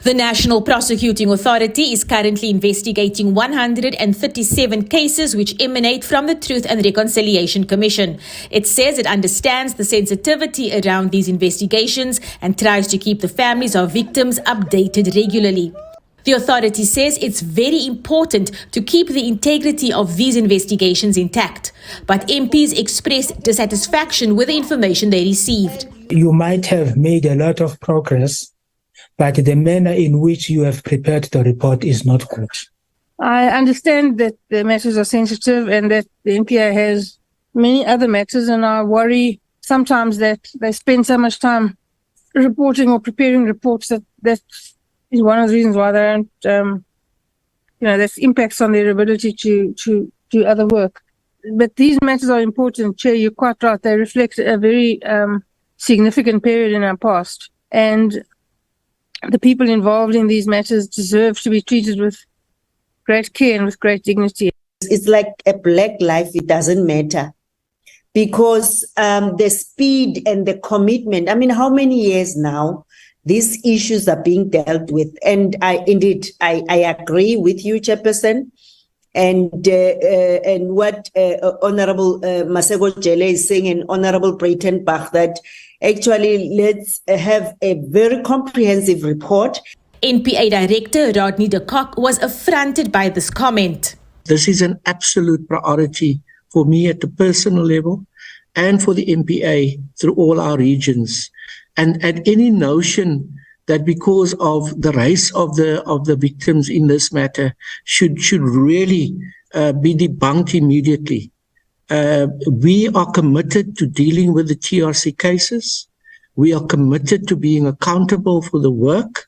The National Prosecuting Authority is currently investigating 137 cases which emanate from the Truth and Reconciliation Commission. It says it understands the sensitivity around these investigations and tries to keep the families of victims updated regularly. The authority says it's very important to keep the integrity of these investigations intact, but MPs expressed dissatisfaction with the information they received. You might have made a lot of progress, but the manner in which you have prepared the report is not good. I understand that the matters are sensitive and that the NPA has many other matters, and I worry sometimes that they spend so much time reporting or preparing reports that is one of the reasons why they don't, that impacts on their ability to do other work. But these matters are important, Chair, you're quite right. They reflect a very significant period in our past. And the people involved in these matters deserve to be treated with great care and with great dignity. It's like a black life, it doesn't matter. Because the speed and the commitment, how many years now these issues are being dealt with? And I agree with you, Chairperson, and what Honorable Masego Jele is saying, and Honorable Breitenbach, that actually let's have a very comprehensive report. NPA Director Rodney de Kock was affronted by this comment. This is an absolute priority for me at the personal level and for the NPA through all our regions. And any notion that because of the race of the victims in this matter should really be debunked immediately. We are committed to dealing with the TRC cases. We are committed to being accountable for the work,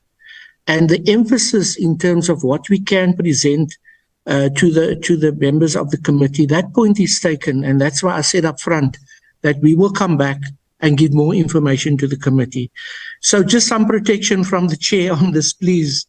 and the emphasis in terms of what we can present to the members of the committee. That point is taken, and that's why I said up front that we will come back and give more information to the committee. So just some protection from the chair on this, please,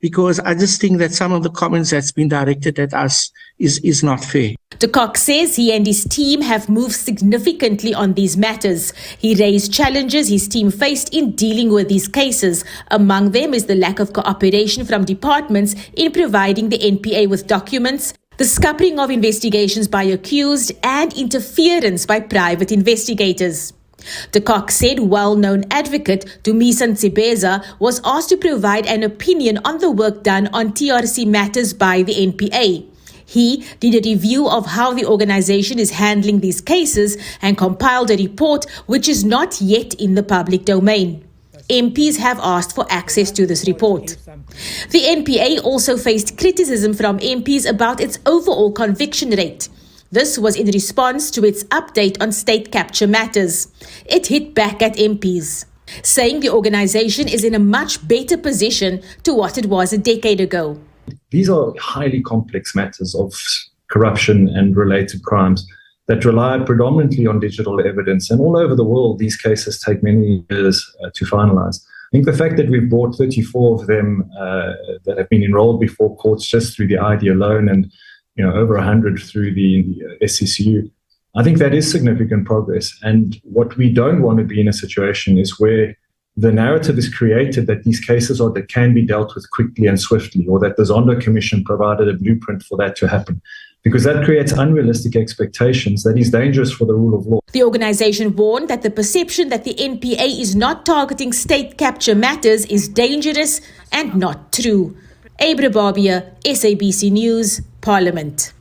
because I just think that some of the comments that's been directed at us is not fair. De Kock says he and his team have moved significantly on these matters. He raised challenges his team faced in dealing with these cases. Among them is the lack of cooperation from departments in providing the NPA with documents, the scuppering of investigations by accused, and interference by private investigators. De Kock said well-known advocate Dumisa Nsibeza was asked to provide an opinion on the work done on TRC matters by the NPA. He did a review of how the organization is handling these cases and compiled a report which is not yet in the public domain. MPs have asked for access to this report. The NPA also faced criticism from MPs about its overall conviction rate. This was in response to its update on state capture matters. It hit back at MPs, saying the organization is in a much better position to what it was a decade ago. These are highly complex matters of corruption and related crimes that rely predominantly on digital evidence. And all over the world, these cases take many years to finalize. I think the fact that we've brought 34 of them that have been enrolled before courts just through the ID alone, and over 100 through the SCCU, I think that is significant progress. And what we don't want to be in a situation is where the narrative is created that these cases that can be dealt with quickly and swiftly, or that the Zondo Commission provided a blueprint for that to happen, because that creates unrealistic expectations that is dangerous for the rule of law. The organization warned that the perception that the NPA is not targeting state capture matters is dangerous and not true. Abra Barbia, SABC News, Parliament.